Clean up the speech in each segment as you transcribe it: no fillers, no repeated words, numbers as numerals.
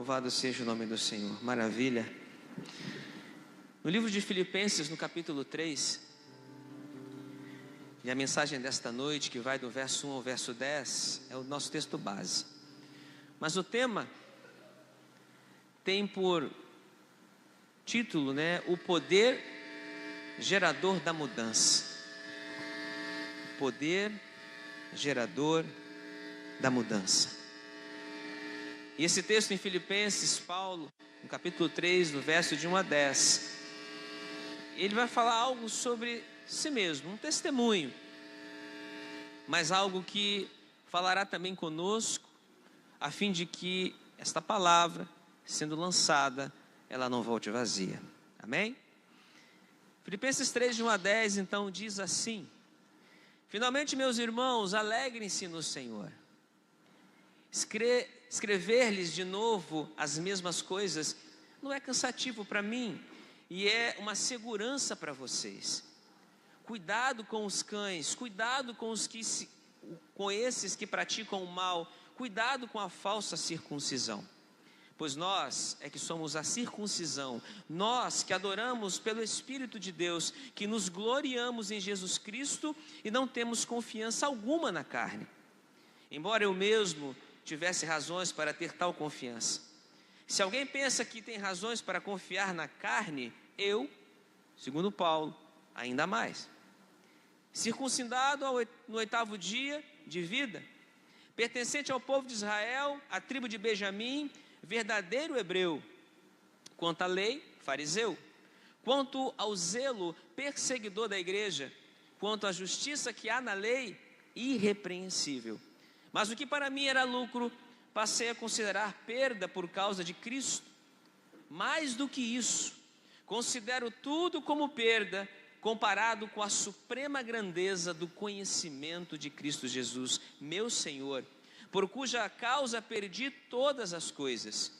Louvado seja o nome do Senhor. Maravilha. No livro de Filipenses, no capítulo 3, e a mensagem desta noite, que vai do verso 1 ao verso 10, é o nosso texto base. Mas o tema tem por título, o poder gerador da mudança. Poder gerador da mudança. E esse texto em Filipenses, Paulo, no capítulo 3, no verso de 1 a 10, ele vai falar algo sobre si mesmo, um testemunho, mas algo que falará também conosco, a fim de que esta palavra, sendo lançada, ela não volte vazia. Amém? Filipenses 3, de 1 a 10, então, diz assim: finalmente, meus irmãos, alegrem-se no Senhor. Escrever-lhes de novo as mesmas coisas não é cansativo para mim e é uma segurança para vocês. Cuidado com os cães, cuidado com esses que praticam o mal, cuidado com a falsa circuncisão. Pois nós é que somos a circuncisão, nós que adoramos pelo Espírito de Deus, que nos gloriamos em Jesus Cristo e não temos confiança alguma na carne. Embora eu mesmo tivesse razões para ter tal confiança. Se alguém pensa que tem razões para confiar na carne, eu, segundo Paulo, ainda mais. Circuncidado no 8º dia de vida, pertencente ao povo de Israel, à tribo de Benjamim, verdadeiro hebreu, quanto à lei, fariseu, quanto ao zelo, perseguidor da igreja, quanto à justiça que há na lei, irrepreensível. Mas o que para mim era lucro, passei a considerar perda por causa de Cristo. Mais do que isso, considero tudo como perda, comparado com a suprema grandeza do conhecimento de Cristo Jesus, meu Senhor, por cuja causa perdi todas as coisas.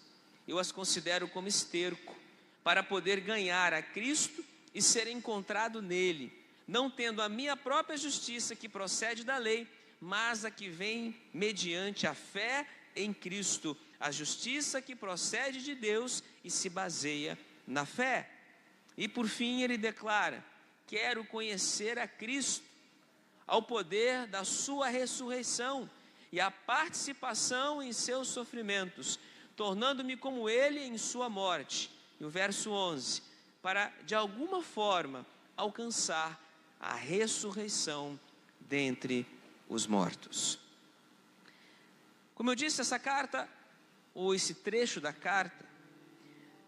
Eu as considero como esterco, para poder ganhar a Cristo e ser encontrado nele, não tendo a minha própria justiça que procede da lei, mas a que vem mediante a fé em Cristo, a justiça que procede de Deus e se baseia na fé. E por fim ele declara: quero conhecer a Cristo, ao poder da sua ressurreição e a participação em seus sofrimentos, tornando-me como ele em sua morte. E o verso 11, para de alguma forma alcançar a ressurreição dentre os mortos. Como eu disse, essa carta, ou esse trecho da carta,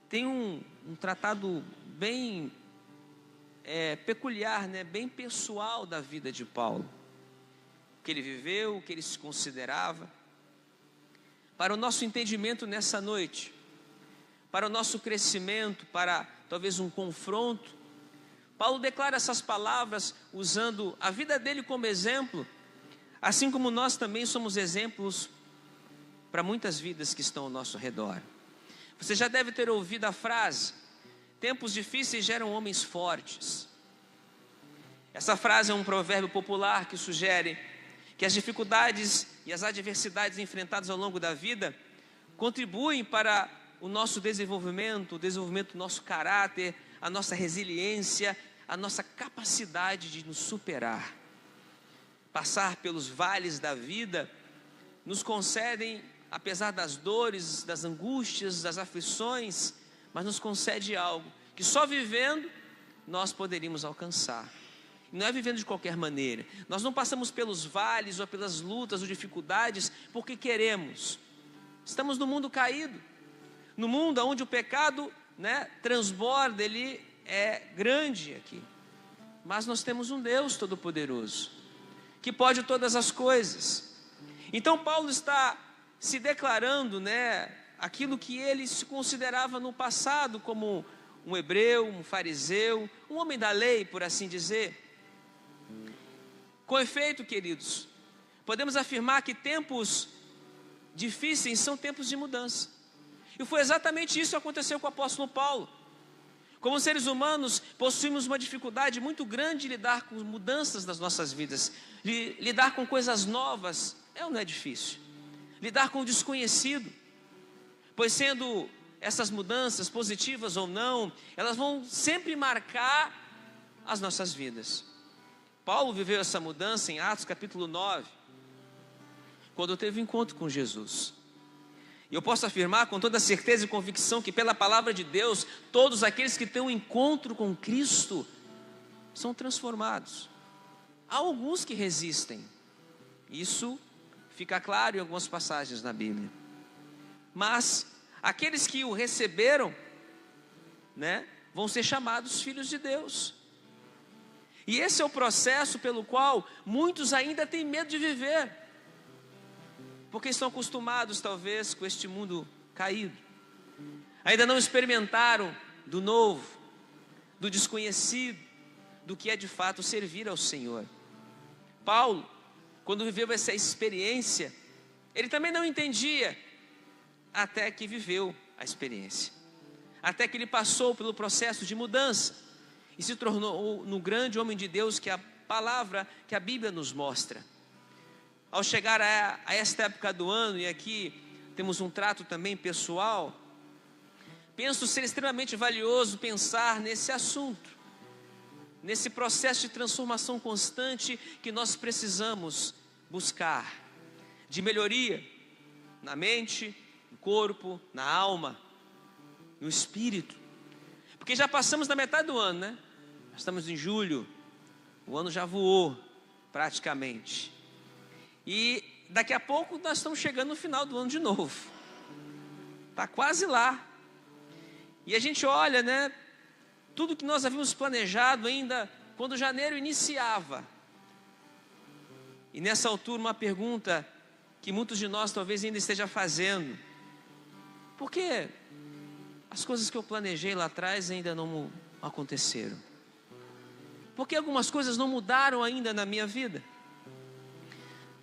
tem um tratado bem peculiar, bem pessoal da vida de Paulo. O que ele viveu, o que ele se considerava. Para o nosso entendimento nessa noite, para o nosso crescimento, para talvez um confronto, Paulo declara essas palavras usando a vida dele como exemplo, assim como nós também somos exemplos para muitas vidas que estão ao nosso redor. Você já deve ter ouvido a frase: tempos difíceis geram homens fortes. Essa frase é um provérbio popular que sugere que as dificuldades e as adversidades enfrentadas ao longo da vida contribuem para o nosso desenvolvimento, o desenvolvimento do nosso caráter, a nossa resiliência, a nossa capacidade de nos superar. Passar pelos vales da vida nos concedem, apesar das dores, das angústias, das aflições, mas nos concede algo que só vivendo nós poderíamos alcançar. E não é vivendo de qualquer maneira. Nós não passamos pelos vales ou pelas lutas ou dificuldades porque queremos. Estamos no mundo caído, no mundo onde o pecado transborda, ele é grande aqui. Mas nós temos um Deus Todo-Poderoso, que pode todas as coisas. Então Paulo está se declarando, aquilo que ele se considerava no passado como um hebreu, um fariseu, um homem da lei, por assim dizer. Com efeito, queridos, podemos afirmar que tempos difíceis são tempos de mudança. E foi exatamente isso que aconteceu com o apóstolo Paulo. Como seres humanos, possuímos uma dificuldade muito grande de lidar com mudanças nas nossas vidas, de lidar com coisas novas. Não é difícil. Lidar com o desconhecido. pois sendo essas mudanças positivas ou não, elas vão sempre marcar as nossas vidas. Paulo viveu essa mudança em Atos capítulo 9, quando teve um encontro com Jesus. E eu posso afirmar com toda certeza e convicção que pela palavra de Deus, todos aqueles que têm um encontro com Cristo são transformados. Há alguns que resistem, isso fica claro em algumas passagens na Bíblia. Mas aqueles que o receberam, vão ser chamados filhos de Deus. E esse é o processo pelo qual muitos ainda têm medo de viver, porque estão acostumados talvez com este mundo caído, ainda não experimentaram do novo, do desconhecido, do que é de fato servir ao Senhor. Paulo, quando viveu essa experiência, ele também não entendia, até que viveu a experiência, até que ele passou pelo processo de mudança, e se tornou no grande homem de Deus que a palavra, que a Bíblia nos mostra. Ao chegar a esta época do ano, e aqui temos um trato também pessoal, penso ser extremamente valioso pensar nesse assunto, nesse processo de transformação constante que nós precisamos buscar, de melhoria na mente, no corpo, na alma, no espírito, porque já passamos da metade do ano, né? Estamos em julho, o ano já voou praticamente, e daqui a pouco nós estamos chegando no final do ano de novo, está quase lá, e a gente olha, tudo que nós havíamos planejado ainda quando janeiro iniciava, e nessa altura uma pergunta que muitos de nós talvez ainda esteja fazendo: por que as coisas que eu planejei lá atrás ainda não aconteceram? Por que algumas coisas não mudaram ainda na minha vida?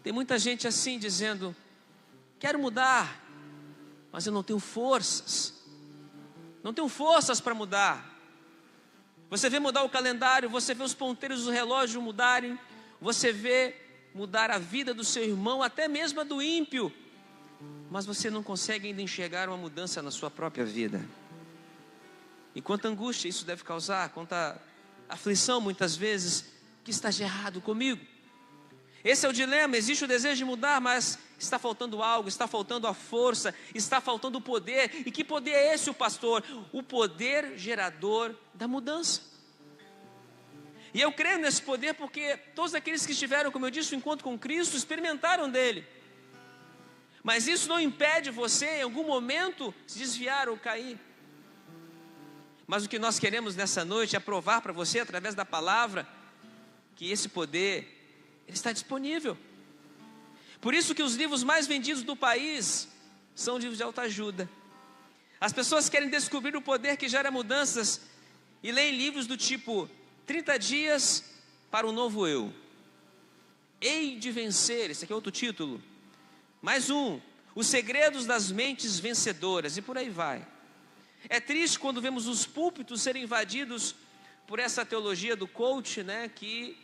Tem muita gente assim dizendo: quero mudar, mas eu não tenho forças. Não tenho forças para mudar. Você vê mudar o calendário, você vê os ponteiros do relógio mudarem, você vê mudar a vida do seu irmão, até mesmo a do ímpio, mas você não consegue ainda enxergar uma mudança na sua própria vida. E quanta angústia isso deve causar, quanta aflição muitas vezes. O que está de errado comigo? Esse é o dilema. Existe o desejo de mudar, mas está faltando algo, está faltando a força, está faltando o poder. E que poder é esse, o pastor? O poder gerador da mudança. E eu creio nesse poder porque todos aqueles que estiveram, como eu disse, o encontro com Cristo, experimentaram dele. Mas isso não impede você em algum momento se desviar ou cair. Mas o que nós queremos nessa noite é provar para você, através da palavra, que esse poder, ele está disponível. Por isso que os livros mais vendidos do país são livros de autoajuda. As pessoas querem descobrir o poder que gera mudanças e leem livros do tipo 30 dias para um novo eu. Hei de vencer, esse aqui é outro título. Mais um, os segredos das mentes vencedoras, e por aí vai. É triste quando vemos os púlpitos serem invadidos por essa teologia do coach, que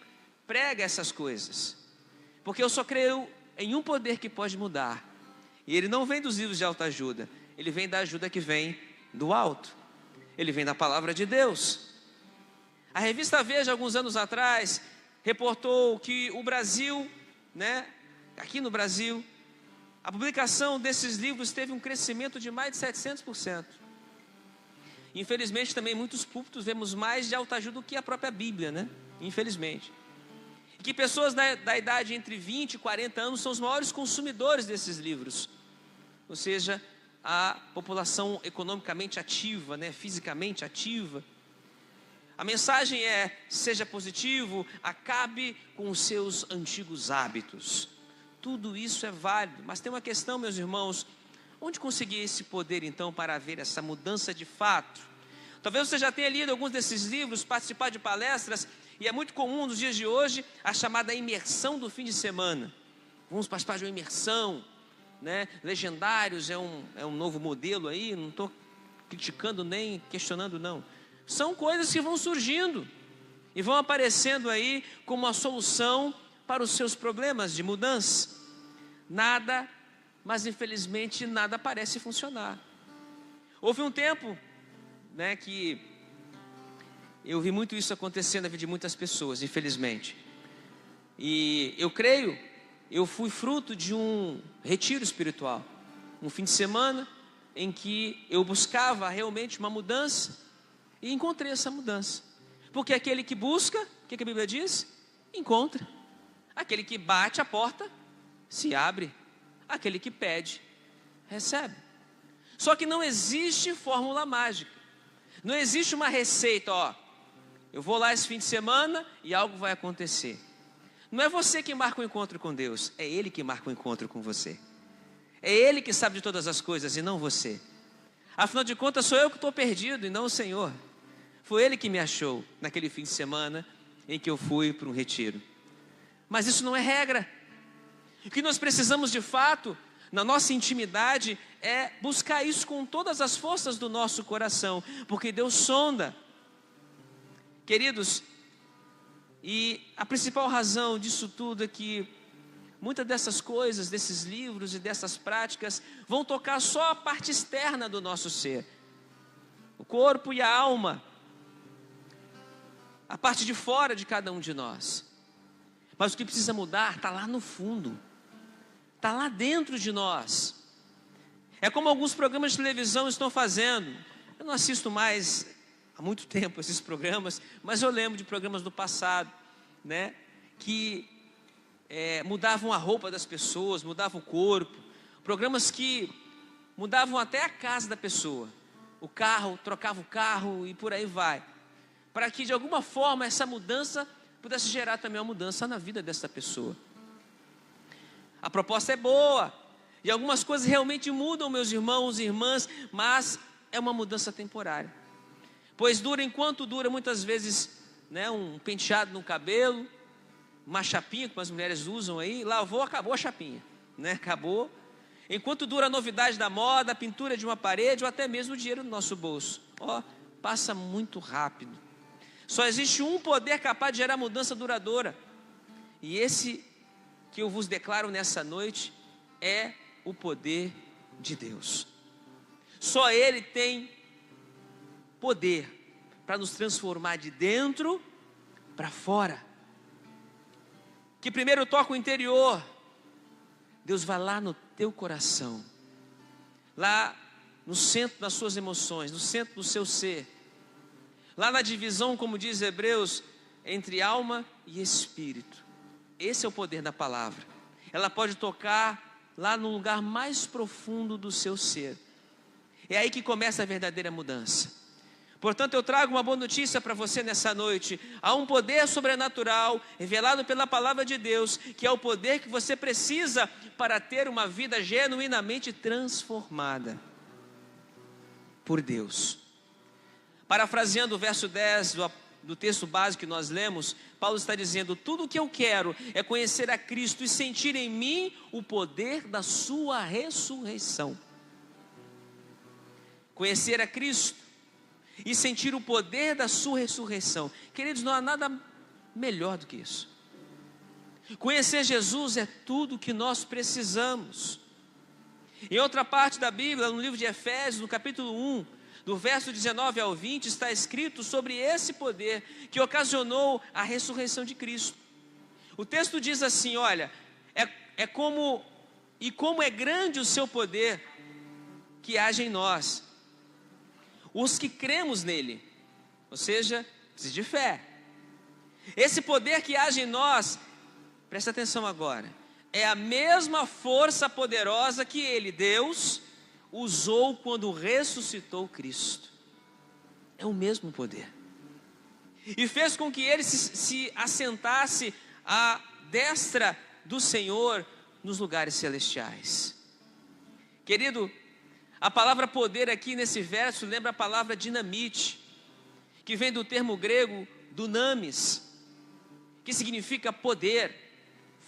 prega essas coisas. Porque eu só creio em um poder que pode mudar. E ele não vem dos livros de autoajuda, ele vem da ajuda que vem do alto. Ele vem da palavra de Deus. A revista Veja, alguns anos atrás, reportou que o Brasil, aqui no Brasil, a publicação desses livros teve um crescimento de mais de 700%. Infelizmente também muitos púlpitos vemos mais de autoajuda do que a própria Bíblia, infelizmente. E que pessoas da idade entre 20 e 40 anos são os maiores consumidores desses livros. Ou seja, a população economicamente ativa, fisicamente ativa. A mensagem é: seja positivo, acabe com os seus antigos hábitos. Tudo isso é válido, mas tem uma questão, meus irmãos: onde conseguir esse poder então para haver essa mudança de fato? Talvez você já tenha lido alguns desses livros, participado de palestras, e é muito comum nos dias de hoje a chamada imersão do fim de semana. Vamos participar de uma imersão, Legendários é um novo modelo aí, não estou criticando nem questionando não. São coisas que vão surgindo e vão aparecendo aí como uma solução para os seus problemas de mudança. Nada, mas infelizmente nada parece funcionar. Houve um tempo, né, que eu vi muito isso acontecer na vida de muitas pessoas, infelizmente. E eu creio, eu fui fruto de um retiro espiritual, um fim de semana em que eu buscava realmente uma mudança e encontrei essa mudança. Porque aquele que busca, o que a Bíblia diz? Encontra. Aquele que bate a porta, se abre. Aquele que pede, recebe. Só que não existe fórmula mágica. Não existe uma receita, ó. Eu vou lá esse fim de semana e algo vai acontecer. Não é você que marca o encontro com Deus, é Ele que marca o encontro com você. É Ele que sabe de todas as coisas e não você. Afinal de contas, sou eu que estou perdido e não o Senhor. Foi Ele que me achou naquele fim de semana em que eu fui para um retiro. Mas isso não é regra. O que nós precisamos de fato, na nossa intimidade, é buscar isso com todas as forças do nosso coração, porque Deus sonda. Queridos, e a principal razão disso tudo é que muitas dessas coisas, desses livros e dessas práticas vão tocar só a parte externa do nosso ser, o corpo e a alma, a parte de fora de cada um de nós. Mas o que precisa mudar está lá no fundo, está lá dentro de nós. É como alguns programas de televisão estão fazendo. Eu não assisto mais há muito tempo esses programas, mas eu lembro de programas do passado, né, que mudavam a roupa das pessoas, mudavam o corpo, programas que mudavam até a casa da pessoa, o carro, trocava o carro e por aí vai, para que de alguma forma essa mudança pudesse gerar também uma mudança na vida dessa pessoa. A proposta é boa, e algumas coisas realmente mudam, meus irmãos e irmãs, mas é uma mudança temporária. Pois dura enquanto dura, muitas vezes, né, um penteado no cabelo, uma chapinha que as mulheres usam aí, lavou, acabou a chapinha, né, acabou. Enquanto dura a novidade da moda, a pintura de uma parede, ou até mesmo o dinheiro no nosso bolso. Ó, passa muito rápido. Só existe um poder capaz de gerar mudança duradoura. E esse que eu vos declaro nessa noite é o poder de Deus. Só Ele tem poder para nos transformar de dentro para fora. Que primeiro toca o interior. Deus vai lá no teu coração, lá no centro das suas emoções, no centro do seu ser, lá na divisão, como diz Hebreus, entre alma e espírito. Esse é o poder da palavra. Ela pode tocar lá no lugar mais profundo do seu ser. É aí que começa a verdadeira mudança. Portanto, eu trago uma boa notícia para você nessa noite. Há um poder sobrenatural revelado pela palavra de Deus, que é o poder que você precisa para ter uma vida genuinamente transformada por Deus. Parafraseando o verso 10 do texto básico que nós lemos, Paulo está dizendo: tudo o que eu quero é conhecer a Cristo e sentir em mim o poder da sua ressurreição. Conhecer a Cristo e sentir o poder da sua ressurreição. Queridos, não há nada melhor do que isso. Conhecer Jesus é tudo o que nós precisamos. Em outra parte da Bíblia, no livro de Efésios, no capítulo 1, do verso 19 ao 20, está escrito sobre esse poder que ocasionou a ressurreição de Cristo. O texto diz assim, olha, como é grande o seu poder que age em nós, os que cremos nele, ou seja, precisa de fé. Esse poder que age em nós, presta atenção agora, é a mesma força poderosa que ele, Deus, usou quando ressuscitou Cristo. É o mesmo poder. E fez com que ele se assentasse à destra do Senhor nos lugares celestiais. Querido, a palavra poder aqui nesse verso lembra a palavra dinamite, que vem do termo grego dunamis, que significa poder,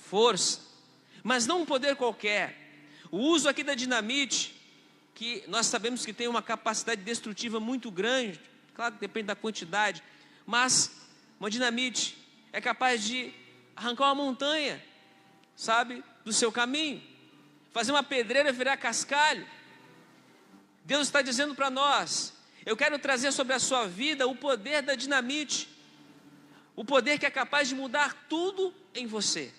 força, mas não um poder qualquer. O uso aqui da dinamite, que nós sabemos que tem uma capacidade destrutiva muito grande, claro que depende da quantidade, mas uma dinamite é capaz de arrancar uma montanha, sabe, do seu caminho, fazer uma pedreira virar cascalho. Deus está dizendo para nós: eu quero trazer sobre a sua vida o poder da dinamite, o poder que é capaz de mudar tudo em você.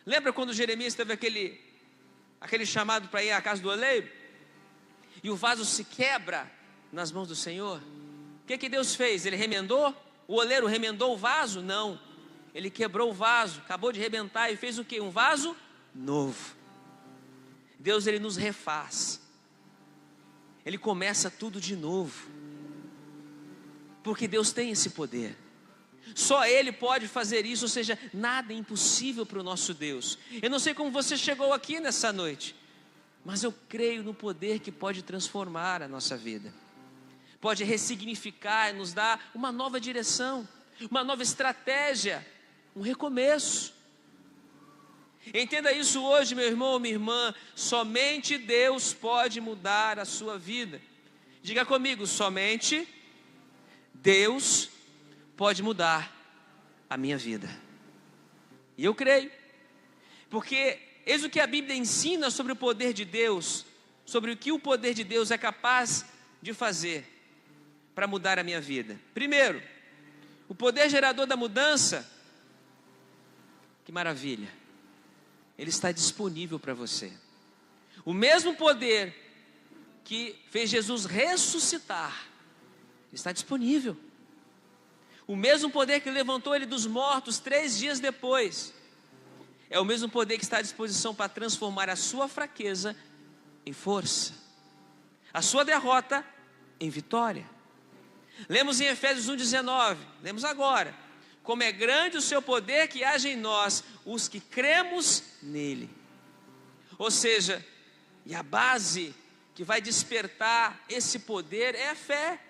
Lembra quando Jeremias teve aquele chamado para ir à casa do oleiro? E o vaso se quebra nas mãos do Senhor? O que Deus fez? Ele remendou? O oleiro remendou o vaso? Não. Ele quebrou o vaso, acabou de arrebentar e fez o quê? Um vaso novo. Deus, Ele nos refaz. Ele começa tudo de novo. Porque Deus tem esse poder. Só Ele pode fazer isso, ou seja, nada é impossível para o nosso Deus. Eu não sei como você chegou aqui nessa noite, mas eu creio no poder que pode transformar a nossa vida. Pode ressignificar, nos dar uma nova direção, uma nova estratégia, um recomeço. Entenda isso hoje, meu irmão ou minha irmã, somente Deus pode mudar a sua vida. Diga comigo, somente Deus pode mudar a minha vida. E eu creio, porque eis o que a Bíblia ensina sobre o poder de Deus, sobre o que o poder de Deus é capaz de fazer para mudar a minha vida. Primeiro, o poder gerador da mudança, que maravilha, ele está disponível para você. O mesmo poder que fez Jesus ressuscitar, está disponível. O mesmo poder que levantou ele dos mortos 3 dias depois, é o mesmo poder que está à disposição para transformar a sua fraqueza em força, a sua derrota em vitória. Lemos em Efésios 1,19, lemos agora: como é grande o seu poder que age em nós, os que cremos nele. Ou seja, e a base que vai despertar esse poder é a fé.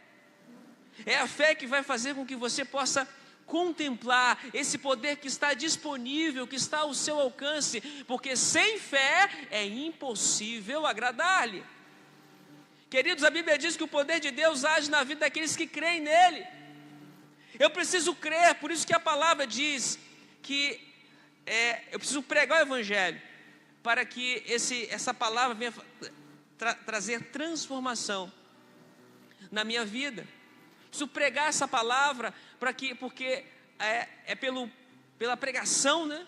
É a fé que vai fazer com que você possa contemplar esse poder que está disponível, que está ao seu alcance, porque sem fé é impossível agradar-lhe. Queridos, a Bíblia diz que o poder de Deus age na vida daqueles que creem nele. Eu preciso crer, por isso que a palavra diz que eu preciso pregar o Evangelho, para que essa palavra venha trazer transformação na minha vida. Preciso pregar essa palavra porque pela pregação, né,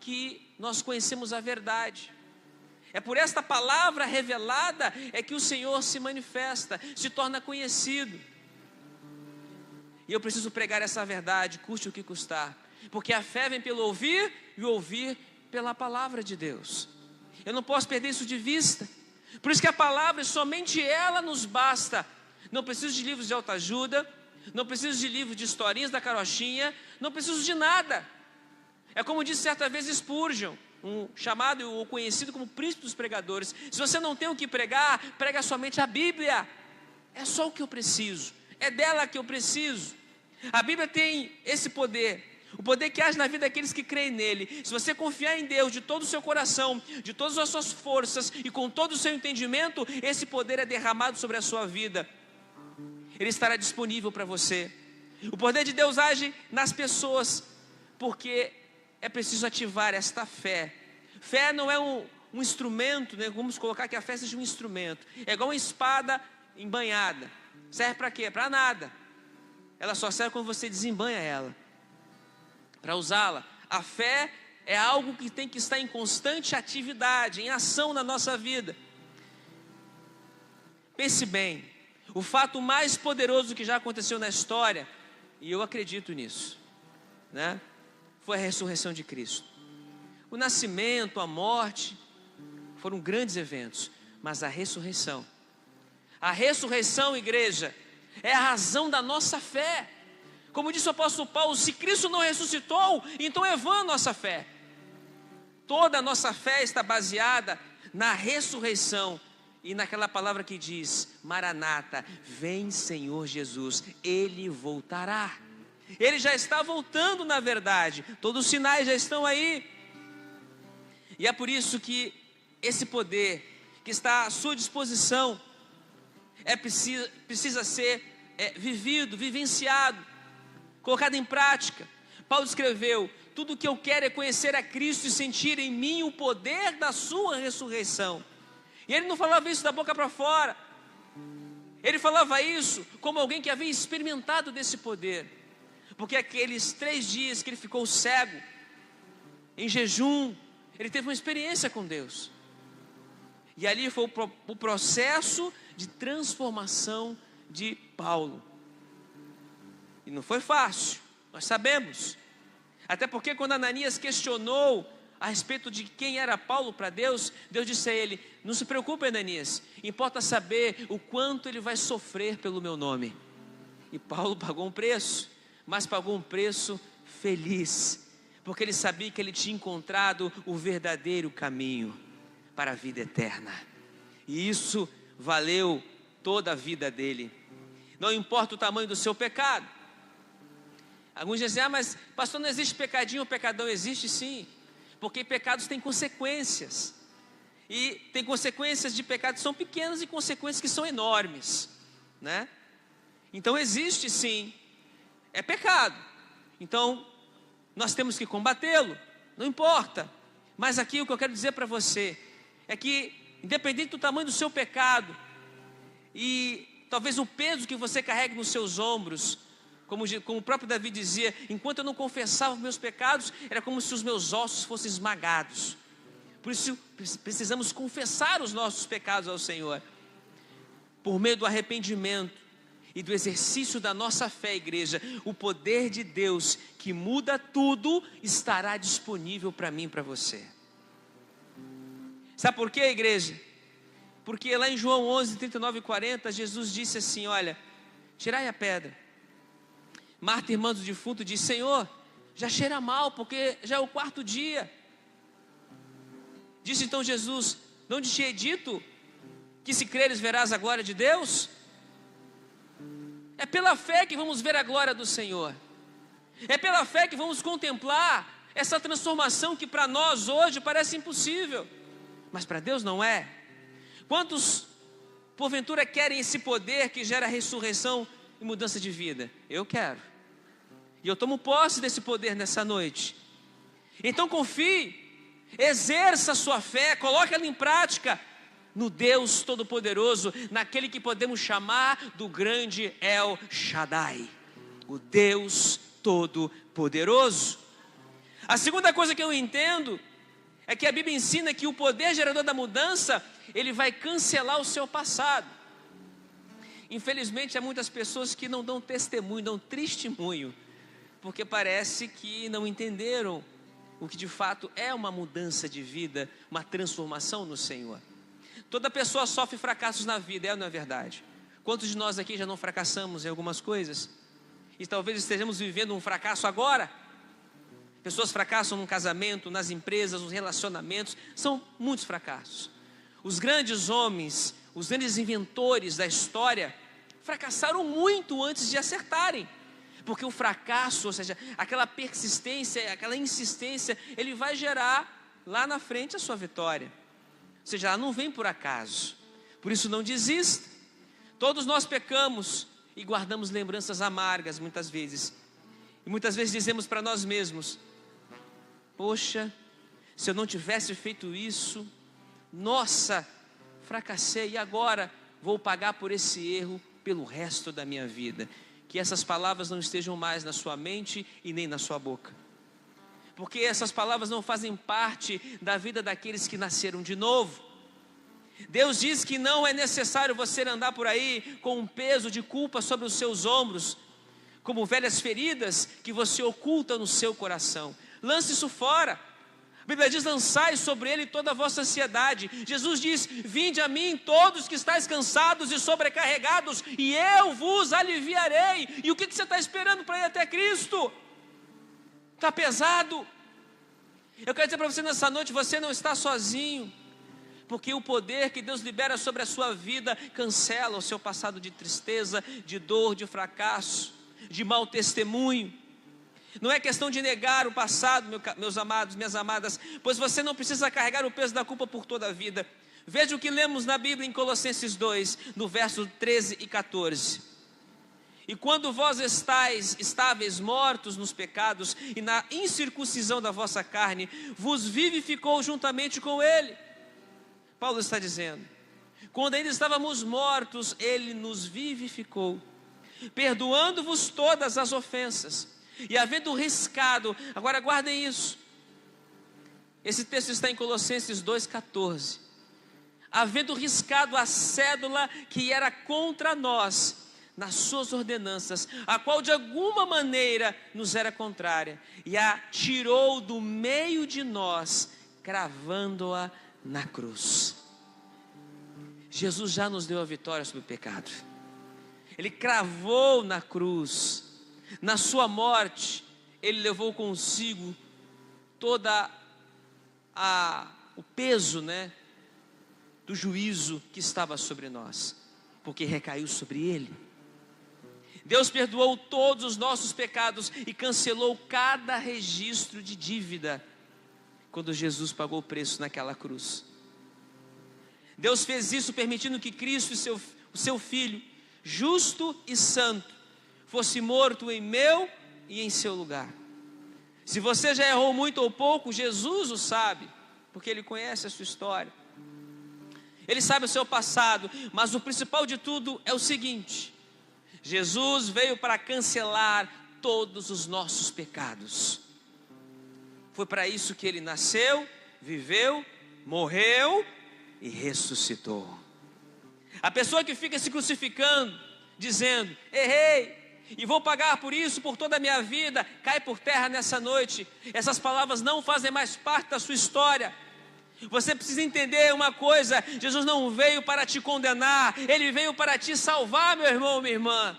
que nós conhecemos a verdade. É por esta palavra revelada é que o Senhor se manifesta, se torna conhecido. E eu preciso pregar essa verdade, custe o que custar, porque a fé vem pelo ouvir e o ouvir pela palavra de Deus. Eu não posso perder isso de vista. Por isso que a palavra, somente ela nos basta. Não preciso de livros de autoajuda, não preciso de livros de historinhas da carochinha, não preciso de nada. É como disse certa vez Spurgeon, um chamado ou conhecido como príncipe dos pregadores: se você não tem o que pregar, prega somente a Bíblia. É só o que eu preciso, é dela que eu preciso. A Bíblia tem esse poder, o poder que age na vida daqueles que creem nele. Se você confiar em Deus de todo o seu coração, de todas as suas forças e com todo o seu entendimento, esse poder é derramado sobre a sua vida. Ele estará disponível para você. O poder de Deus age nas pessoas, porque é preciso ativar esta fé. Fé não é um instrumento, né? Vamos colocar que a fé seja um instrumento. É igual uma espada embanhada. Serve para quê? Para nada. Ela só serve quando você desembanha ela, para usá-la. A fé é algo que tem que estar em constante atividade, em ação na nossa vida. Pense bem, o fato mais poderoso que já aconteceu na história, e eu acredito nisso, né, foi a ressurreição de Cristo. O nascimento, a morte, foram grandes eventos, mas a ressurreição, igreja, é a razão da nossa fé. Como disse o apóstolo Paulo: se Cristo não ressuscitou, então é vã a nossa fé. Toda a nossa fé está baseada na ressurreição e naquela palavra que diz: Maranata, vem Senhor Jesus, Ele voltará. Ele já está voltando, na verdade, todos os sinais já estão aí. E é por isso que esse poder que está à sua disposição precisa ser vivido, vivenciado, colocado em prática. Paulo escreveu: tudo o que eu quero é conhecer a Cristo e sentir em mim o poder da sua ressurreição. E ele não falava isso da boca para fora. Ele falava isso como alguém que havia experimentado desse poder. Porque aqueles 3 dias que ele ficou cego, em jejum, ele teve uma experiência com Deus. E ali foi o processo de transformação de Paulo. E não foi fácil, nós sabemos. Até porque quando Ananias questionou a respeito de quem era Paulo para Deus, Deus disse a ele: não se preocupe, Ananias, importa saber o quanto ele vai sofrer pelo meu nome. E Paulo pagou um preço, mas pagou um preço feliz, porque ele sabia que ele tinha encontrado o verdadeiro caminho para a vida eterna. E isso valeu toda a vida dele. Não importa o tamanho do seu pecado. Alguns dizem: mas pastor, não existe pecadinho ou pecadão? Existe sim, porque pecados têm consequências. E tem consequências de pecados que são pequenas e consequências que são enormes, né? Então existe sim, é pecado. Então nós temos que combatê-lo, não importa. Mas aqui o que eu quero dizer para você é que, independente do tamanho do seu pecado, e talvez o peso que você carregue nos seus ombros, como o próprio Davi dizia: enquanto eu não confessava os meus pecados, era como se os meus ossos fossem esmagados. Por isso precisamos confessar os nossos pecados ao Senhor, por meio do arrependimento e do exercício da nossa fé, igreja. O poder de Deus que muda tudo estará disponível para mim e para você. Sabe por quê, igreja? Porque lá em João 11, 39 e 40, Jesus disse assim: olha, tirai a pedra. Marta, irmã do defunto, disse: Senhor, já cheira mal, porque já é o 4º dia. Disse então Jesus: não te tinha dito que se creres verás a glória de Deus? É pela fé que vamos ver a glória do Senhor. É pela fé que vamos contemplar essa transformação que para nós hoje parece impossível, mas para Deus não é. Quantos porventura querem esse poder que gera ressurreição e mudança de vida? Eu quero, e eu tomo posse desse poder nessa noite. Então confie, exerça a sua fé, coloque ela em prática no Deus Todo-Poderoso, naquele que podemos chamar do grande El Shaddai, o Deus Todo-Poderoso. A segunda coisa que eu entendo é que a Bíblia ensina que o poder gerador da mudança, ele vai cancelar o seu passado. Infelizmente há muitas pessoas que não dão testemunho, dão testemunho, porque parece que não entenderam o que de fato é uma mudança de vida, uma transformação no Senhor. Toda pessoa sofre fracassos na vida, não é verdade? Quantos de nós aqui já não fracassamos em algumas coisas? E talvez estejamos vivendo um fracasso agora. Pessoas fracassam no casamento, nas empresas, nos relacionamentos, são muitos fracassos. Os grandes homens, os grandes inventores da história, fracassaram muito antes de acertarem. Porque o fracasso, ou seja, aquela persistência, aquela insistência, ele vai gerar lá na frente a sua vitória. Ou seja, ela não vem por acaso. Por isso não desista. Todos nós pecamos e guardamos lembranças amargas muitas vezes. E muitas vezes dizemos para nós mesmos: poxa, se eu não tivesse feito isso, nossa, fracassei, e agora vou pagar por esse erro pelo resto da minha vida. Que essas palavras não estejam mais na sua mente e nem na sua boca, porque essas palavras não fazem parte da vida daqueles que nasceram de novo. Deus diz que não é necessário você andar por aí com um peso de culpa sobre os seus ombros, como velhas feridas que você oculta no seu coração. Lance isso fora. A Bíblia diz: lançai sobre ele toda a vossa ansiedade. Jesus diz: vinde a mim todos que estáis cansados e sobrecarregados, e eu vos aliviarei. E o que você está esperando para ir até Cristo? Está pesado? Eu quero dizer para você nessa noite: você não está sozinho, porque o poder que Deus libera sobre a sua vida cancela o seu passado de tristeza, de dor, de fracasso, de mau testemunho. Não é questão de negar o passado, meus amados, minhas amadas, pois você não precisa carregar o peso da culpa por toda a vida. Veja o que lemos na Bíblia em Colossenses 2, no verso 13 e 14. E quando vós estáveis mortos nos pecados e na incircuncisão da vossa carne, vos vivificou juntamente com Ele. Paulo está dizendo: Quando ainda estávamos mortos, Ele nos vivificou, perdoando-vos todas as ofensas, e havendo riscado, agora guardem isso, esse texto está em Colossenses 2,14, havendo riscado a cédula que era contra nós, nas suas ordenanças, a qual de alguma maneira nos era contrária, e a tirou do meio de nós, cravando-a na cruz. Jesus já nos deu a vitória sobre o pecado. Ele cravou na cruz. Na sua morte, Ele levou consigo toda o peso, do juízo que estava sobre nós, porque recaiu sobre Ele. Deus perdoou todos os nossos pecados e cancelou cada registro de dívida quando Jesus pagou o preço naquela cruz. Deus fez isso permitindo que Cristo, o seu Filho, justo e santo, fosse morto em meu e em seu lugar. Se você já errou muito ou pouco, Jesus o sabe, porque Ele conhece a sua história. Ele sabe o seu passado, mas o principal de tudo é o seguinte: Jesus veio para cancelar todos os nossos pecados. Foi para isso que Ele nasceu, viveu, morreu e ressuscitou. A pessoa que fica se crucificando, dizendo: errei e vou pagar por isso por toda a minha vida, cai por terra nessa noite. Essas palavras não fazem mais parte da sua história. Você precisa entender uma coisa: Jesus não veio para te condenar, Ele veio para te salvar, meu irmão, minha irmã.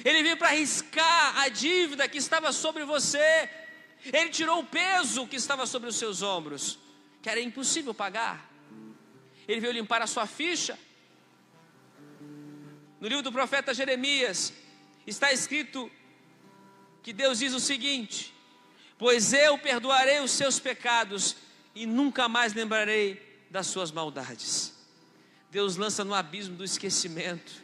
Ele veio para riscar a dívida que estava sobre você. Ele tirou o peso que estava sobre os seus ombros, que era impossível pagar. Ele veio limpar a sua ficha. No livro do profeta Jeremias está escrito que Deus diz o seguinte: pois eu perdoarei os seus pecados e nunca mais lembrarei das suas maldades. Deus lança no abismo do esquecimento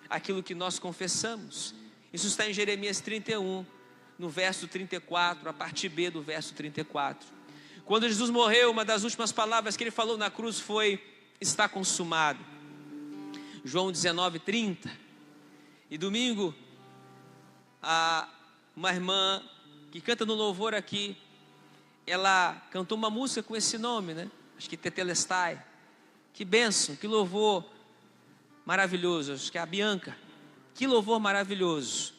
aquilo que nós confessamos. Isso está em Jeremias 31, no verso 34, a parte B do verso 34. Quando Jesus morreu, uma das últimas palavras que Ele falou na cruz foi: está consumado. João 19:30. E domingo, uma irmã que canta no louvor aqui, ela cantou uma música com esse nome, Acho que Tetelestai. Que bênção, que louvor maravilhoso. Acho que é a Bianca. Que louvor maravilhoso.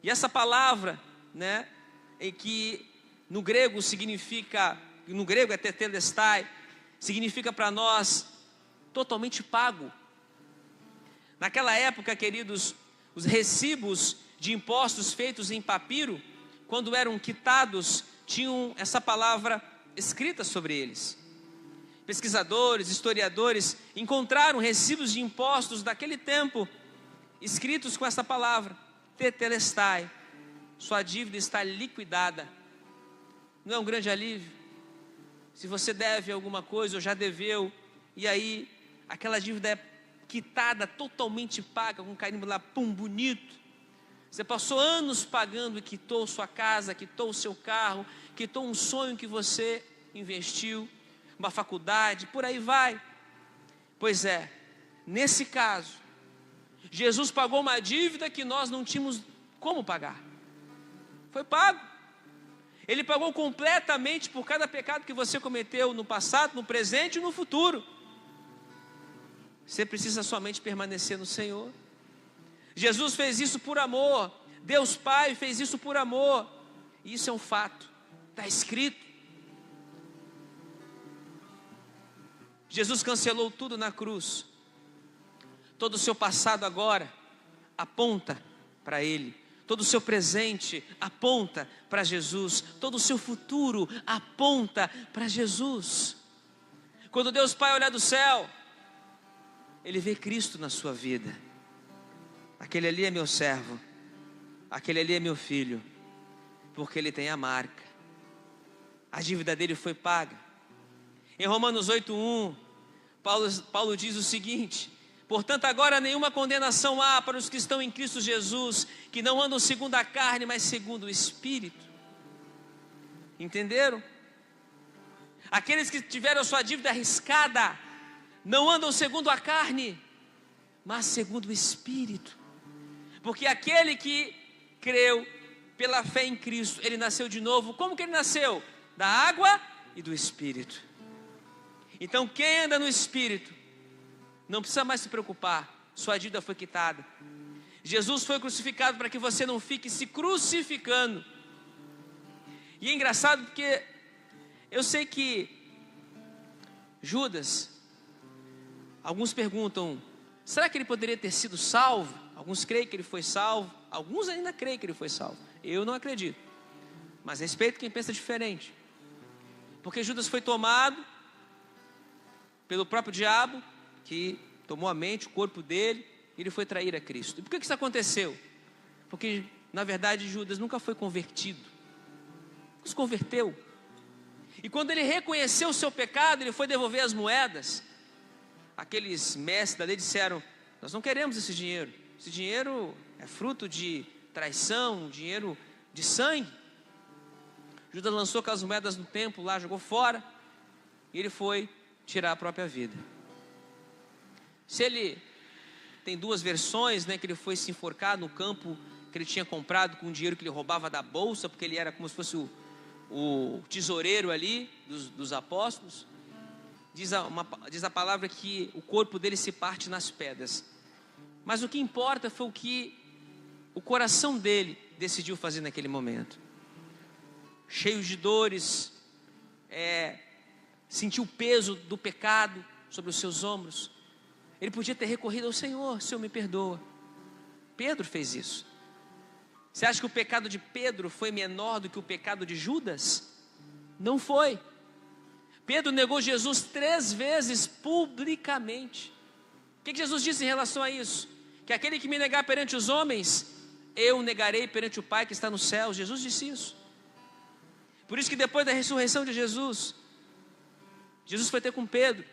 E essa palavra, em que no grego é Tetelestai, significa para nós totalmente pago. Naquela época, queridos, os recibos de impostos feitos em papiro, quando eram quitados, tinham essa palavra escrita sobre eles. Pesquisadores, historiadores encontraram recibos de impostos daquele tempo escritos com essa palavra: Tetelestai, sua dívida está liquidada. Não é um grande alívio? Se você deve alguma coisa ou já deveu, e aí aquela dívida é quitada, totalmente paga, com carimbo lá, bonito. Você passou anos pagando e quitou sua casa, quitou o seu carro, quitou um sonho que você investiu, uma faculdade, por aí vai. Pois é, nesse caso, Jesus pagou uma dívida que nós não tínhamos como pagar. Foi pago. Ele pagou completamente por cada pecado que você cometeu no passado, no presente e no futuro. Você precisa somente permanecer no Senhor. Jesus fez isso por amor. Deus Pai fez isso por amor. E isso é um fato. Está escrito. Jesus cancelou tudo na cruz. Todo o seu passado agora aponta para Ele. Todo o seu presente aponta para Jesus. Todo o seu futuro aponta para Jesus. Quando Deus Pai olhar do céu, Ele vê Cristo na sua vida. Aquele ali é meu servo, aquele ali é meu filho, porque ele tem a marca. A dívida dele foi paga. Em Romanos 8:1, Paulo diz o seguinte: portanto agora nenhuma condenação há para os que estão em Cristo Jesus, que não andam segundo a carne, mas segundo o Espírito. Entenderam? Aqueles que tiveram a sua dívida arriscada, não andam segundo a carne, mas segundo o Espírito. Porque aquele que creu pela fé em Cristo, ele nasceu de novo. Como que ele nasceu? Da água e do Espírito. Então quem anda no Espírito não precisa mais se preocupar, sua dívida foi quitada. Jesus foi crucificado para que você não fique se crucificando. E é engraçado porque eu sei que Judas, alguns perguntam, será que ele poderia ter sido salvo? Alguns creem que ele foi salvo, alguns ainda creem que ele foi salvo. Eu não acredito, mas respeito quem pensa diferente. Porque Judas foi tomado pelo próprio diabo, que tomou a mente, o corpo dele, e ele foi trair a Cristo. E por que isso aconteceu? Porque na verdade Judas nunca foi convertido, não se converteu. E quando ele reconheceu o seu pecado, ele foi devolver as moedas. Aqueles mestres da lei disseram, nós não queremos esse dinheiro é fruto de traição, dinheiro de sangue. Judas lançou aquelas moedas no templo lá, jogou fora, e ele foi tirar a própria vida. Se ele tem duas versões, né, que ele foi se enforcar no campo que ele tinha comprado com o dinheiro que ele roubava da bolsa, porque ele era como se fosse o tesoureiro ali dos apóstolos. Diz a palavra que o corpo dele se parte nas pedras. Mas o que importa foi o que o coração dele decidiu fazer naquele momento. Cheio de dores, sentiu o peso do pecado sobre os seus ombros. Ele podia ter recorrido ao Senhor, Senhor me perdoa. Pedro fez isso. Você acha que o pecado de Pedro foi menor do que o pecado de Judas? Não foi. Pedro negou Jesus 3 vezes publicamente. O que Jesus disse em relação a isso? Que aquele que me negar perante os homens, eu negarei perante o Pai que está no céu. Jesus disse isso. Por isso que depois da ressurreição de Jesus, Jesus foi ter com Pedro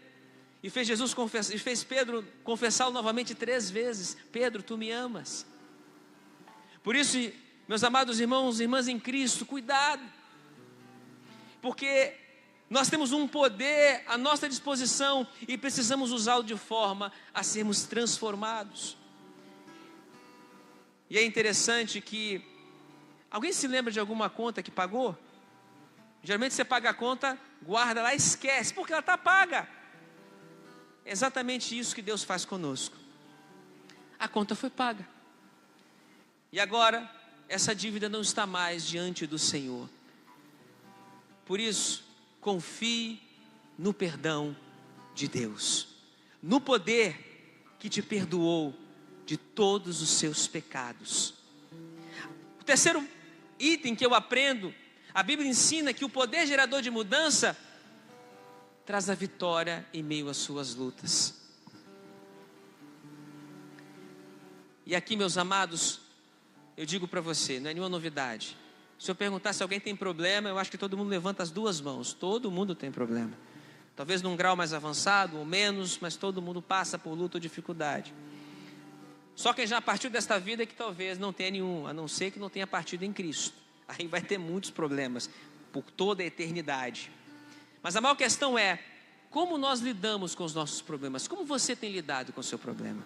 e fez Pedro confessá-lo novamente 3 vezes. Pedro, tu me amas. Por isso, meus amados irmãos e irmãs em Cristo, cuidado, porque nós temos um poder à nossa disposição e precisamos usá-lo de forma a sermos transformados. E é interessante que, alguém se lembra de alguma conta que pagou? Geralmente você paga a conta, guarda lá, esquece, porque ela está paga. É exatamente isso que Deus faz conosco. A conta foi paga. E agora, essa dívida não está mais diante do Senhor. Por isso, confie no perdão de Deus, no poder que te perdoou de todos os seus pecados. O terceiro item que eu aprendo, a Bíblia ensina que o poder gerador de mudança traz a vitória em meio às suas lutas. E aqui, meus amados, eu digo para você, não é nenhuma novidade. Se eu perguntar se alguém tem problema, eu acho que todo mundo levanta as 2 mãos. Todo mundo tem problema. Talvez num grau mais avançado ou menos, mas todo mundo passa por luta ou dificuldade. Só quem já partiu desta vida é que talvez não tenha nenhum, a não ser que não tenha partido em Cristo. Aí vai ter muitos problemas por toda a eternidade. Mas a maior questão é, como nós lidamos com os nossos problemas? Como você tem lidado com o seu problema?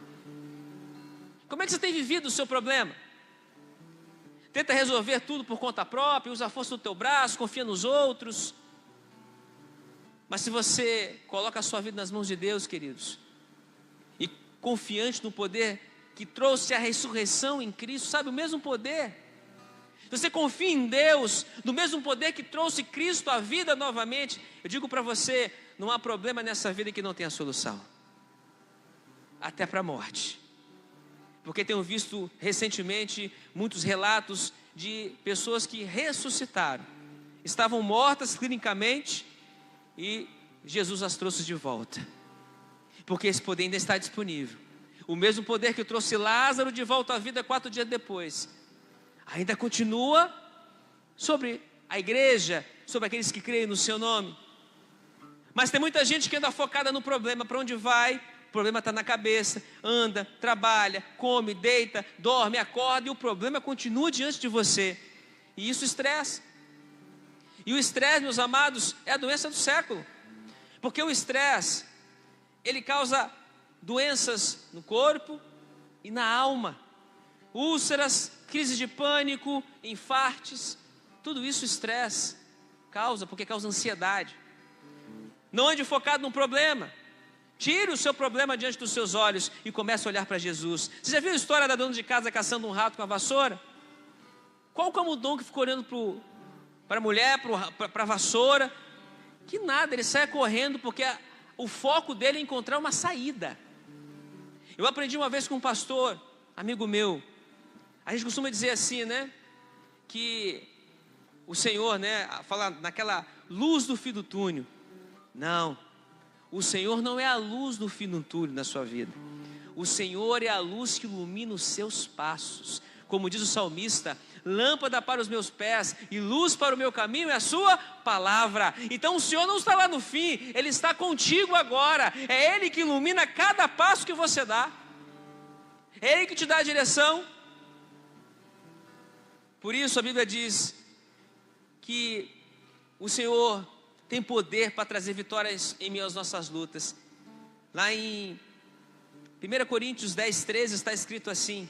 Como é que você tem vivido o seu problema? Tenta resolver tudo por conta própria, usa a força do teu braço, confia nos outros. Mas se você coloca a sua vida nas mãos de Deus, queridos, e confiante no poder que trouxe a ressurreição em Cristo, sabe, o mesmo poder. Se você confia em Deus, no mesmo poder que trouxe Cristo à vida novamente, eu digo para você, não há problema nessa vida que não tenha solução. Até para a morte. Porque tenho visto recentemente muitos relatos de pessoas que ressuscitaram. Estavam mortas clinicamente e Jesus as trouxe de volta. Porque esse poder ainda está disponível. O mesmo poder que trouxe Lázaro de volta à vida 4 dias depois, ainda continua sobre a igreja, sobre aqueles que creem no seu nome. Mas tem muita gente que anda focada no problema. Para onde vai? O problema está na cabeça. Anda, trabalha, come, deita, dorme, acorda, e o problema continua diante de você. E isso estressa. E o estresse, meus amados, é a doença do século. Porque o estresse, ele causa doenças no corpo e na alma. Úlceras, crise de pânico, infartes, tudo isso estresse causa, porque causa ansiedade. Não ande focado num problema. Tire o seu problema diante dos seus olhos e comece a olhar para Jesus. Você já viu a história da dona de casa caçando um rato com a vassoura? Qual o camundão que ficou olhando para a mulher, para a vassoura? Que nada, ele sai correndo porque o foco dele é encontrar uma saída. Eu aprendi uma vez com um pastor, amigo meu. A gente costuma dizer assim, né? Que o Senhor, né? Fala naquela luz do fim do túnel. Não, o Senhor não é a luz do fim do túnel na sua vida. O Senhor é a luz que ilumina os seus passos. Como diz o salmista, lâmpada para os meus pés e luz para o meu caminho é a sua palavra. Então o Senhor não está lá no fim, Ele está contigo agora. É Ele que ilumina cada passo que você dá. É Ele que te dá a direção. Por isso a Bíblia diz que o Senhor tem poder para trazer vitórias em meio às nossas lutas. Lá em 1 Coríntios 10, 13 está escrito assim: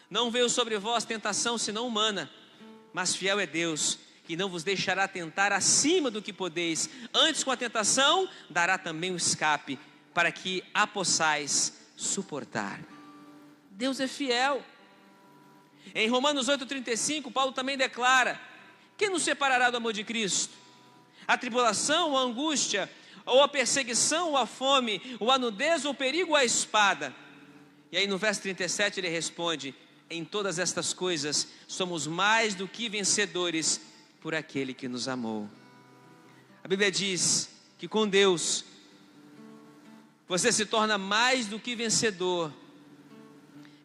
não veio sobre vós tentação senão humana, mas fiel é Deus, que não vos deixará tentar acima do que podeis. Antes com a tentação dará também o escape, para que a possais suportar. Deus é fiel. Em Romanos 8,35, Paulo também declara: quem nos separará do amor de Cristo? A tribulação, ou a angústia, ou a perseguição, ou a fome, ou a nudez, ou o perigo, ou a espada. E aí no verso 37 ele responde: em todas estas coisas somos mais do que vencedores por aquele que nos amou. A Bíblia diz que com Deus você se torna mais do que vencedor.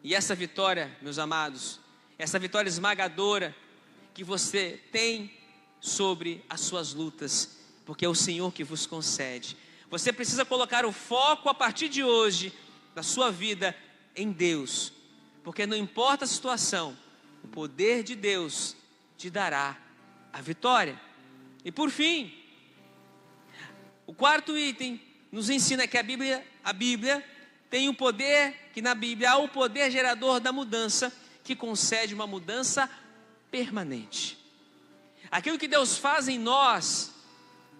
E essa vitória, meus amados, essa vitória esmagadora que você tem sobre as suas lutas, porque é o Senhor que vos concede. Você precisa colocar o foco a partir de hoje da sua vida em Deus, porque não importa a situação, o poder de Deus te dará a vitória. E por fim, o quarto item nos ensina que a Bíblia tem um poder, que na Bíblia há o poder gerador da mudança, que concede uma mudança permanente. Aquilo que Deus faz em nós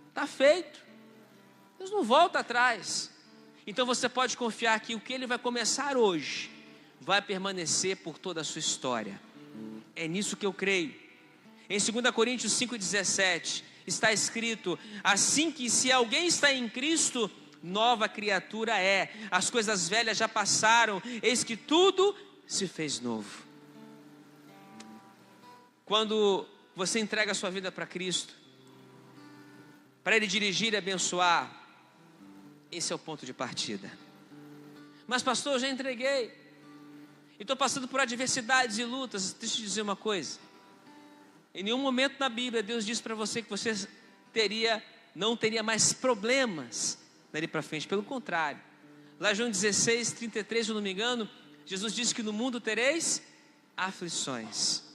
está feito. Deus não volta atrás. Então você pode confiar que o que Ele vai começar hoje vai permanecer por toda a sua história. É nisso que eu creio. Em 2 Coríntios 5,17 está escrito: assim que se alguém está em Cristo, nova criatura é. As coisas velhas já passaram, eis que tudo se fez novo. Quando você entrega a sua vida para Cristo, para Ele dirigir e abençoar, esse é o ponto de partida. Mas pastor, eu já entreguei, e estou passando por adversidades e lutas. Deixa eu te dizer uma coisa: em nenhum momento na Bíblia Deus diz para você que você não teria mais problemas dali para frente. Pelo contrário, lá João 16, 33, se eu não me engano, Jesus disse que no mundo tereis aflições.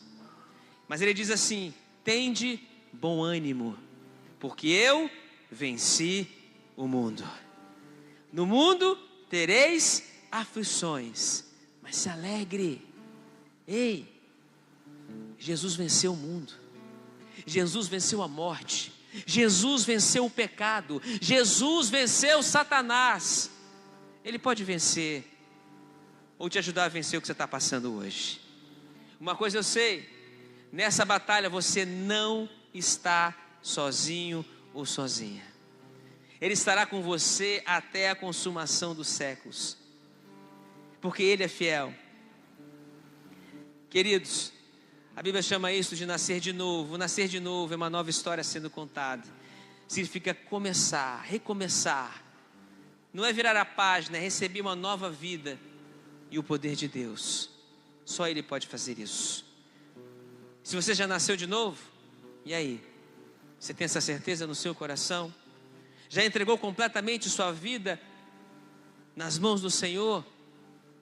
Mas Ele diz assim: tende bom ânimo, porque eu venci o mundo. No mundo tereis aflições, mas se alegre. Ei, Jesus venceu o mundo. Jesus venceu a morte. Jesus venceu o pecado. Jesus venceu Satanás. Ele pode vencer, ou te ajudar a vencer o que você está passando hoje. Uma coisa eu sei: nessa batalha você não está sozinho ou sozinha. Ele estará com você até a consumação dos séculos, porque Ele é fiel. Queridos, a Bíblia chama isso de nascer de novo. Nascer de novo é uma nova história sendo contada. Significa começar, recomeçar. Não é virar a página, é receber uma nova vida e o poder de Deus. Só Ele pode fazer isso. Se você já nasceu de novo, e aí? Você tem essa certeza no seu coração? Já entregou completamente sua vida nas mãos do Senhor?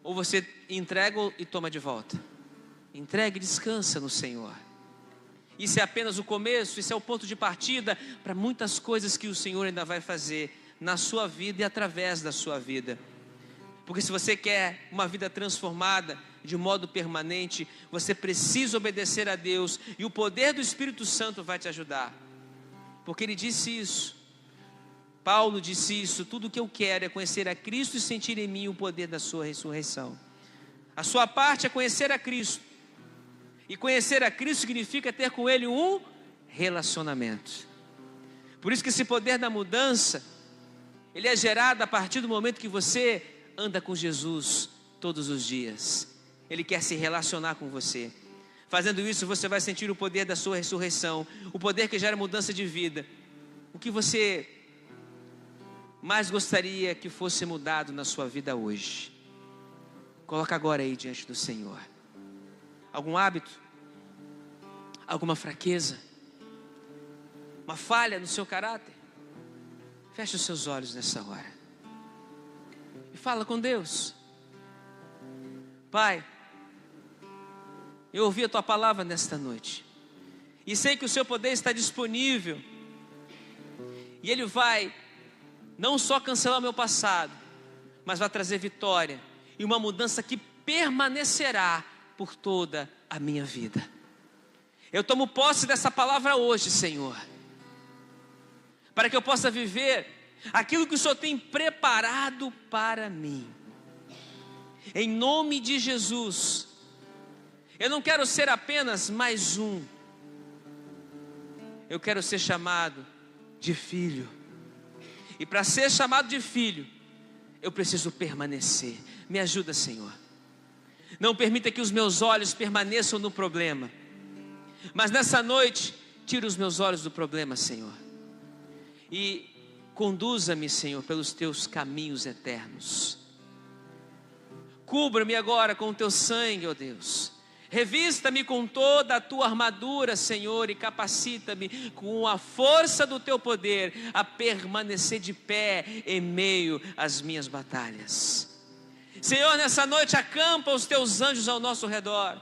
Ou você entrega e toma de volta? Entregue e descansa no Senhor. Isso é apenas o começo, isso é o ponto de partida para muitas coisas que o Senhor ainda vai fazer na sua vida e através da sua vida. Porque se você quer uma vida transformada de modo permanente, você precisa obedecer a Deus, e o poder do Espírito Santo vai te ajudar. Porque ele disse isso, Paulo disse isso: tudo o que eu quero é conhecer a Cristo e sentir em mim o poder da sua ressurreição. A sua parte é conhecer a Cristo, e conhecer a Cristo significa ter com Ele um relacionamento. Por isso que esse poder da mudança, ele é gerado a partir do momento que você anda com Jesus todos os dias. Ele quer se relacionar com você. Fazendo isso, você vai sentir o poder da sua ressurreição, o poder que gera mudança de vida. O que você mais gostaria que fosse mudado na sua vida hoje? Coloca agora aí diante do Senhor. Algum hábito? Alguma fraqueza? Uma falha no seu caráter? Feche os seus olhos nessa hora e fala com Deus. Pai, eu ouvi a Tua palavra nesta noite, e sei que o Seu poder está disponível, e Ele vai não só cancelar o meu passado, mas vai trazer vitória e uma mudança que permanecerá por toda a minha vida. Eu tomo posse dessa palavra hoje, Senhor, para que eu possa viver aquilo que o Senhor tem preparado para mim. Em nome de Jesus, eu não quero ser apenas mais um, eu quero ser chamado de filho. E para ser chamado de filho, eu preciso permanecer. Me ajuda, Senhor. Não permita que os meus olhos permaneçam no problema, mas nessa noite, tira os meus olhos do problema, Senhor, e conduza-me, Senhor, pelos Teus caminhos eternos. Cubra-me agora com o Teu sangue, ó Deus. Revista-me com toda a Tua armadura, Senhor, e capacita-me com a força do Teu poder a permanecer de pé em meio às minhas batalhas. Senhor, nessa noite acampa os Teus anjos ao nosso redor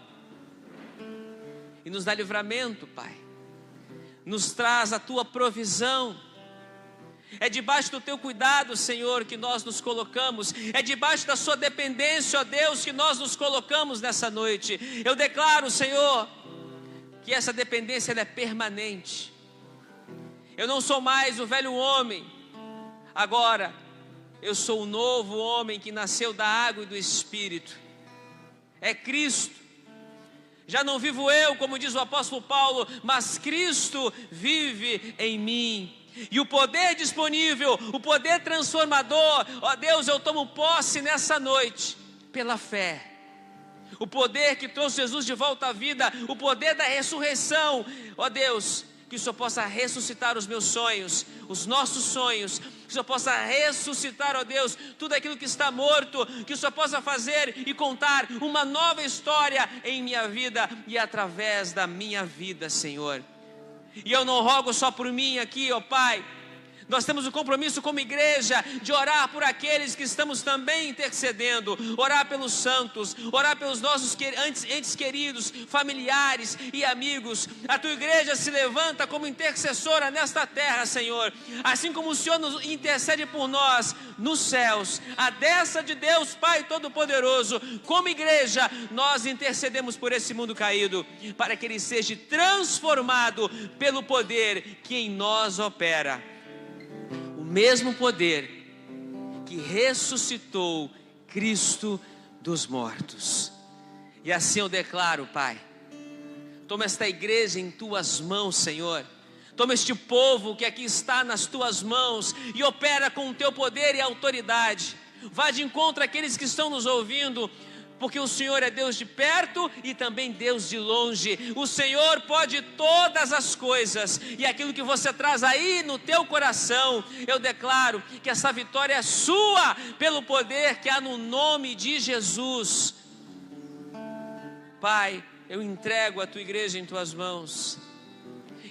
e nos dá livramento, Pai. Nos traz a Tua provisão. É debaixo do Teu cuidado, Senhor, que nós nos colocamos. É debaixo da Sua dependência, ó Deus, que nós nos colocamos nessa noite. Eu declaro, Senhor, que essa dependência ela é permanente. Eu não sou mais o velho homem. Agora, eu sou o novo homem que nasceu da água e do Espírito. É Cristo. Já não vivo eu, como diz o apóstolo Paulo, mas Cristo vive em mim. E o poder disponível, o poder transformador, ó Deus, eu tomo posse nessa noite, pela fé. O poder que trouxe Jesus de volta à vida, o poder da ressurreição, ó Deus, que o Senhor possa ressuscitar os meus sonhos, os nossos sonhos, que o Senhor possa ressuscitar, ó Deus, tudo aquilo que está morto, que o Senhor possa fazer e contar uma nova história em minha vida e através da minha vida, Senhor. E eu não rogo só por mim aqui, ó Pai. Nós temos o compromisso como igreja de orar por aqueles que estamos também intercedendo, orar pelos santos, orar pelos nossos entes queridos, familiares e amigos. A Tua igreja se levanta como intercessora nesta terra, Senhor, assim como o Senhor nos intercede por nós nos céus, à destra de Deus Pai Todo-Poderoso. Como igreja, nós intercedemos por esse mundo caído, para que ele seja transformado pelo poder que em nós opera. O mesmo poder que ressuscitou Cristo dos mortos. E assim eu declaro, Pai, toma esta igreja em Tuas mãos, Senhor. Toma este povo que aqui está nas Tuas mãos e opera com o Teu poder e autoridade. Vá de encontro àqueles que estão nos ouvindo, porque o Senhor é Deus de perto e também Deus de longe. O Senhor pode todas as coisas, e aquilo que você traz aí no teu coração, eu declaro que essa vitória é sua, pelo poder que há no nome de Jesus. Pai, eu entrego a Tua igreja em Tuas mãos,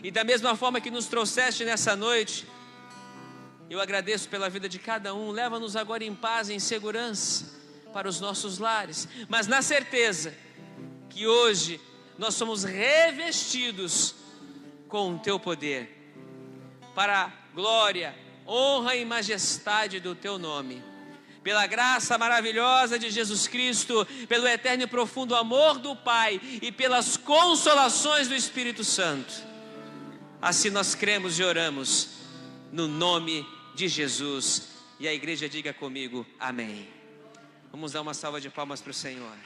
e da mesma forma que nos trouxeste nessa noite, eu agradeço pela vida de cada um. Leva-nos agora em paz e em segurança para os nossos lares, mas na certeza que hoje nós somos revestidos com o Teu poder, para a glória, honra e majestade do teu nome. Pela graça maravilhosa de Jesus Cristo, pelo eterno e profundo amor do Pai e pelas consolações do Espírito Santo. Assim nós cremos e oramos, no nome de Jesus. E a igreja diga comigo, amém. Vamos dar uma salva de palmas para o Senhor.